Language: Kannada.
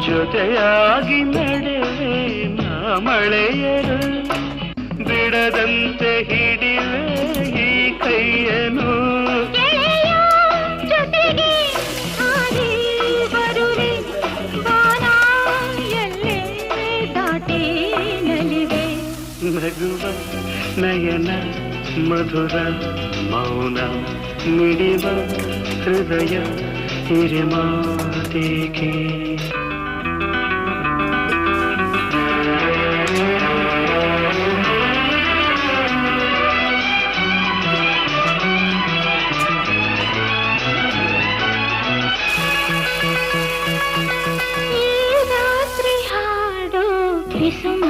ಜೊತೆಯಾಗಿ ನಡೆವೆ ನಾ ಮಳೆಯರು ಬಿಡದಂತೆ ಹಿಡಿವೆ ಈ ಕೈಯನು ಜೊತೆಗೆ ಹಾರಿ ಬರುವೆ ಬಾನ ಎಲ್ಲೇ ದಾಟಿ ನಲಿವೆ ನಗುವ ನಯನ ಮಧುರ ಮೌನ ಮಿಡಿವ ಹೃದಯ ಹಿರಿಮಾತೇಕೆ ರಾತ್ರಿ ಹಾಡೋ ಕಿಸುಮ